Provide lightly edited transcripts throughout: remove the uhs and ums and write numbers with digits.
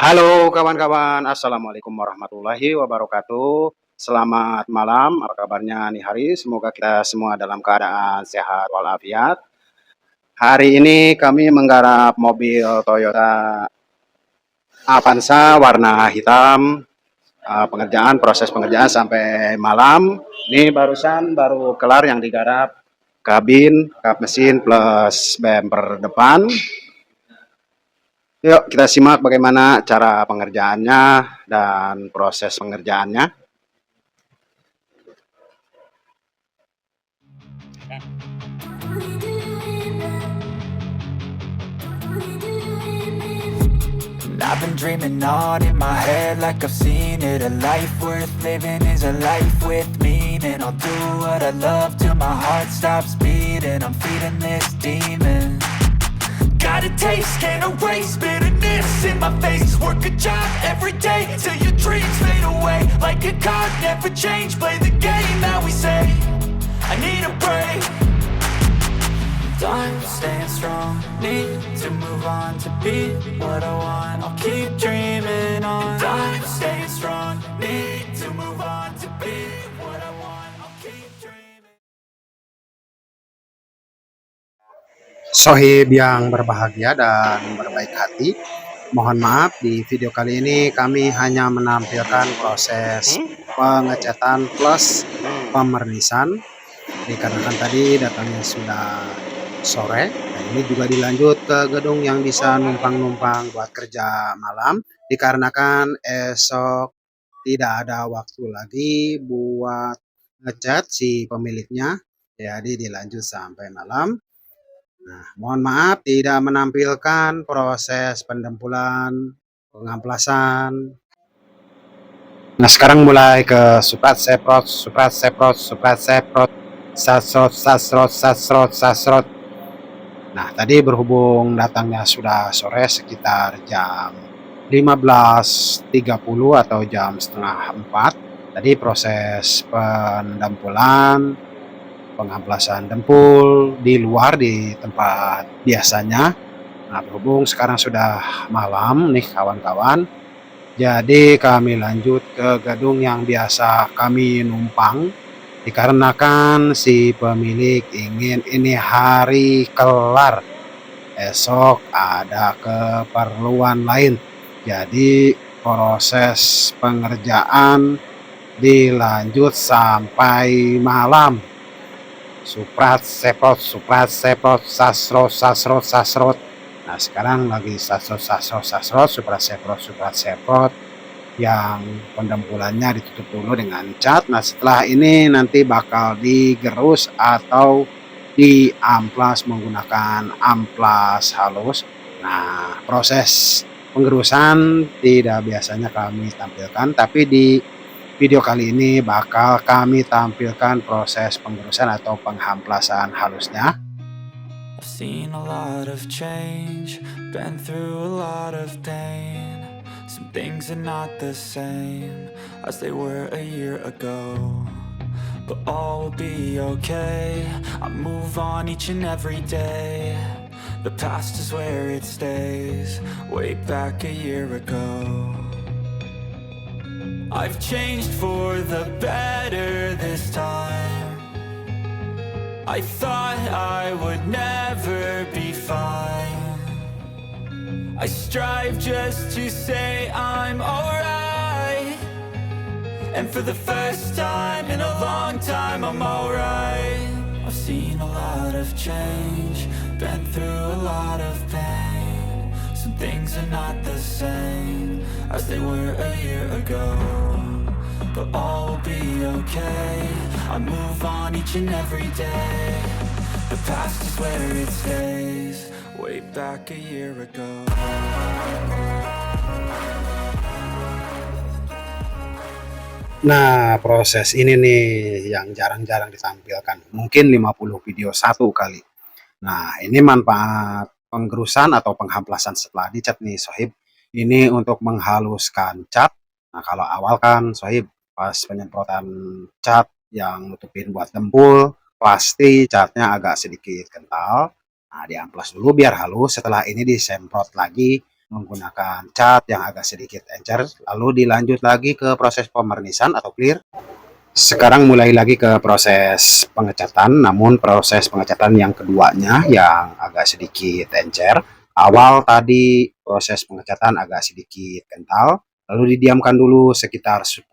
Halo kawan-kawan, assalamualaikum warahmatullahi wabarakatuh. Selamat malam, apa kabarnya nih hari? Semoga kita semua dalam keadaan sehat walafiat. Hari ini kami menggarap mobil Toyota Avanza warna hitam. Proses pengerjaan sampai malam. Ini baru kelar yang digarap kabin, kap mesin plus bumper depan. Yuk kita simak bagaimana cara pengerjaannya dan proses pengerjaannya. I've been dreaming on in my head like I've seen it. A life worth living is a life with meaning. I'll do what I love till my heart stops beating. I'm feeding this demon. Got a taste, can't erase bitterness in my face. Work a job every day till your dreams fade away. Like a card, never change, play the game that we say. I need a break. I'm staying strong, need to move on to be what I want. I'll keep dreaming on. I'm staying strong, need to move on to be what I want. I'll keep dreaming. Sohib yang berbahagia dan berbaik hati, mohon maaf di video kali ini kami hanya menampilkan proses pengecatan plus pemernisan dikarenakan tadi datangnya sudah sore dan ini juga dilanjut ke gedung yang bisa numpang-numpang buat kerja malam dikarenakan esok tidak ada waktu lagi buat ngecat si pemiliknya, jadi dilanjut sampai malam. Nah, mohon maaf tidak menampilkan proses pendempulan, pengamplasan. Nah, sekarang mulai ke suprat seprot, sasrot. Nah, tadi berhubung datangnya sudah sore sekitar jam 15.30 atau jam setengah 4. Tadi proses pendempulan, pengamplasan dempul di luar di tempat biasanya. Nah, berhubung sekarang sudah malam nih kawan-kawan, jadi kami lanjut ke gedung yang biasa kami numpang dikarenakan si pemilik ingin ini hari kelar, esok ada keperluan lain, jadi proses pengerjaan dilanjut sampai malam. Suprat seprot, sasrot. Nah, sekarang lagi sasrot, suprat seprot yang pendempulannya ditutup dulu dengan cat. Nah, setelah ini nanti bakal digerus atau diamplas menggunakan amplas halus. Nah, proses penggerusan tidak biasanya kami tampilkan, tapi di video kali ini bakal kami tampilkan proses penggerusan atau penghamplasan halusnya. I've seen a lot of change, been through a lot of pain. Some things are not the same as they were a year ago, but all will be okay. I move on each and every day. The past is where it stays, way back a year ago. I've changed for the better this time. I thought I would never be fine. I strive just to say I'm alright, and for the first time in a long time I'm alright. I've seen a lot of change, been through a lot of pain. Some things are not the same as they were a year ago, but all will be okay. I move on each and every day. The past is where it stays, way back a year ago. Nah, proses ini nih yang jarang-jarang ditampilkan. Mungkin 50 video satu kali. Nah, ini manfaat penggerusan atau penghamplasan setelah dicat nih sohib. Ini untuk menghaluskan cat. Nah, kalau awal kan sohib pas penyemprotan cat yang nutupin buat dempul, pasti catnya agak sedikit kental. Nah, diamplas dulu biar halus. Setelah ini disemprot lagi menggunakan cat yang agak sedikit encer, lalu dilanjut lagi ke proses pemernisan atau clear. Sekarang mulai lagi ke proses pengecatan, namun proses pengecatan yang keduanya yang agak sedikit encer. Awal tadi proses pengecatan agak sedikit kental, lalu didiamkan dulu sekitar 10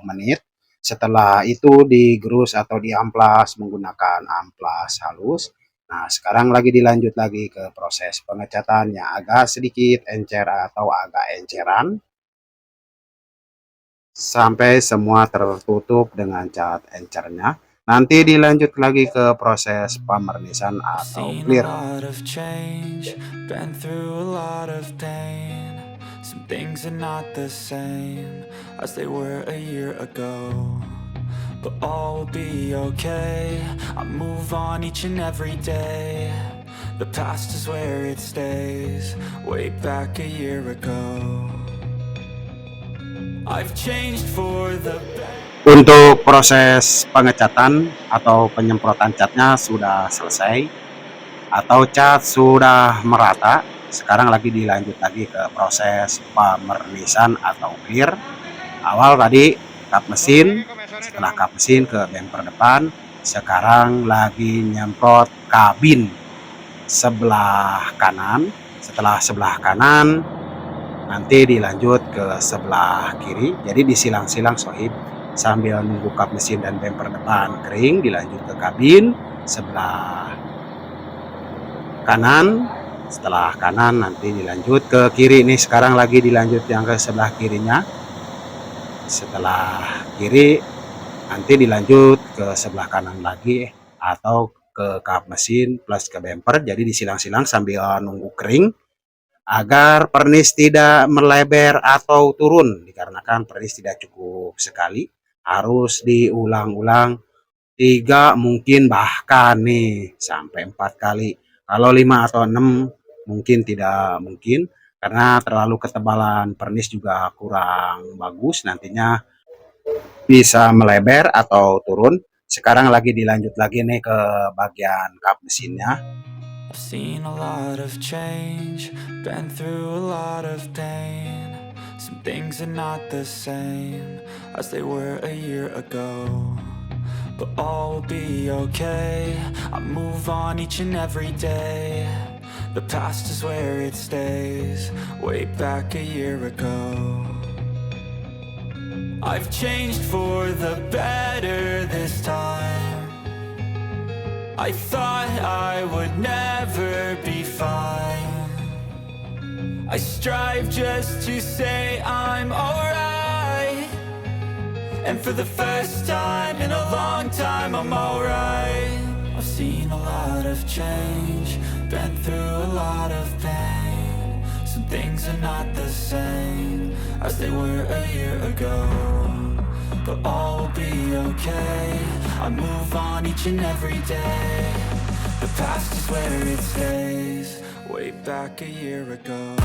menit. Setelah itu digerus atau diamplas menggunakan amplas halus. Nah, sekarang lagi dilanjut lagi ke proses pengecatan yang agak sedikit encer atau agak enceran sampai semua tertutup dengan cat encernya. Nanti dilanjut lagi ke proses pemernisan I've atau seen a clear. lot of change, been through a lot of pain. Some things are not the same as they were a year ago, but all will be okay. I move on each and every day. The past is where it stays, way back a year ago. I've changed for the better. Untuk proses pengecatan atau penyemprotan catnya sudah selesai atau cat sudah merata. Sekarang lagi dilanjut lagi ke proses pemernisan atau clear. Awal tadi kap mesin, setelah kap mesin ke bumper depan. Sekarang lagi nyemprot kabin sebelah kanan. Setelah sebelah kanan nanti dilanjut ke sebelah kiri, jadi disilang-silang sohib sambil nunggu kap mesin dan bumper depan kering. Dilanjut ke kabin sebelah kanan, setelah kanan nanti dilanjut ke kiri. Nih sekarang lagi dilanjut yang ke sebelah kirinya. Setelah kiri nanti dilanjut ke sebelah kanan lagi atau ke kap mesin plus ke bumper, jadi disilang-silang sambil nunggu kering agar pernis tidak melebar atau turun, dikarenakan pernis tidak cukup sekali, harus diulang-ulang 3 mungkin bahkan nih sampai 4 kali. Kalau 5 atau 6 mungkin tidak mungkin, karena terlalu ketebalan pernis juga kurang bagus, nantinya bisa melebar atau turun. Sekarang lagi dilanjut lagi nih ke bagian kap mesinnya. I've seen a lot of change, been through a lot of pain. Some things are not the same as they were a year ago, but all will be okay. I move on each and every day. The past is where it stays, way back a year ago. I've changed for the better this time. I thought I would never be fine. I strive just to say I'm alright, and for the first time in a long time I'm alright. I've seen a lot of change, been through a lot of pain. Some things are not the same as they were a year ago, but all will be okay. I move on each and every day. The past is where it stays, way back a year ago.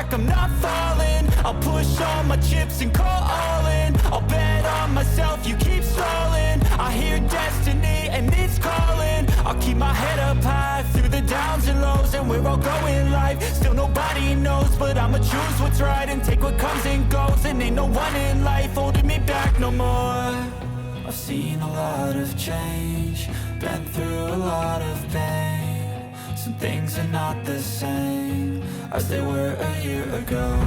I'm not falling, I'll push all my chips and call all in. I'll bet on myself, you keep stalling. I hear destiny and it's calling. I'll keep my head up high through the downs and lows, and we're all going life. Still nobody knows, but I'ma choose what's right and take what comes and goes. And ain't no one in life holding me back no more. I've seen a lot of change, been through a lot of pain. Some things are not the same as they were a year ago,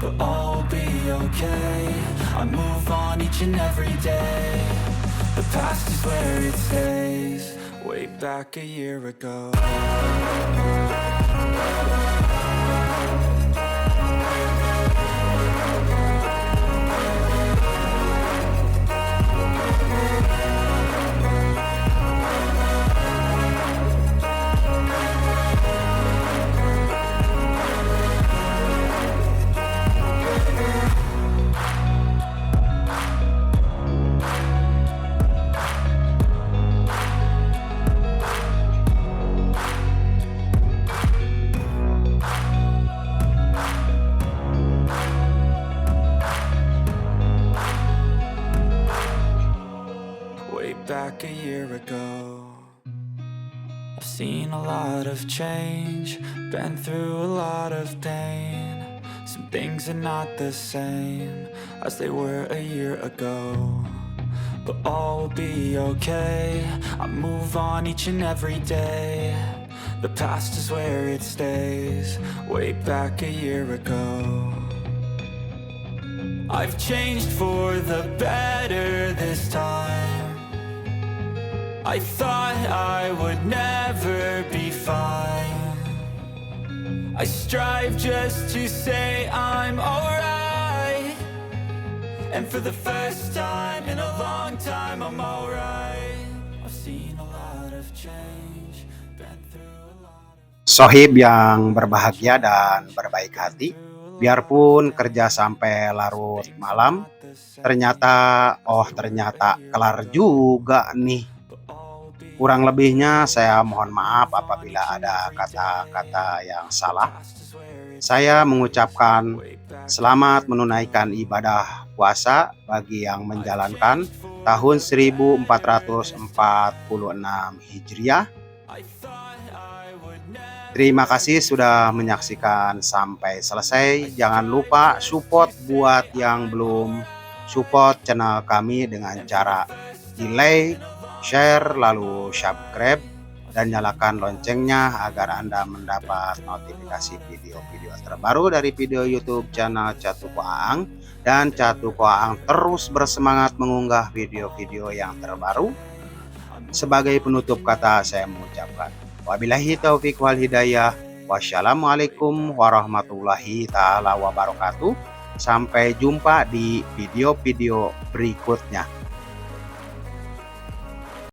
but all will be okay. I move on each and every day. The past is where it stays, way back a year ago. back a year ago. I've seen a lot of change, been through a lot of pain. Some things are not the same as they were a year ago, but all will be okay. I move on each and every day. The past is where it stays, way back a year ago. I've changed for the better this time. I thought I would never be fine. I strive just to say I'm alright, and for the first time in a long time I'm alright. I've seen a lot of change, been through a lot of... Sohib yang berbahagia dan berbaik hati, biarpun kerja sampai larut malam, ternyata kelar juga nih. Kurang lebihnya saya mohon maaf apabila ada kata-kata yang salah. Saya mengucapkan selamat menunaikan ibadah puasa bagi yang menjalankan tahun 1446 Hijriah. Terima kasih sudah menyaksikan sampai selesai. Jangan lupa support buat yang belum support channel kami dengan cara di like, share, lalu subscribe, dan nyalakan loncengnya agar Anda mendapat notifikasi video-video terbaru dari video YouTube channel Catuko Aang. Dan Catuko Aang terus bersemangat mengunggah video-video yang terbaru. Sebagai penutup kata saya mengucapkan wabillahi taufiq wal hidayah. Wassalamualaikum warahmatullahi taala wabarakatuh. Sampai jumpa di video-video berikutnya.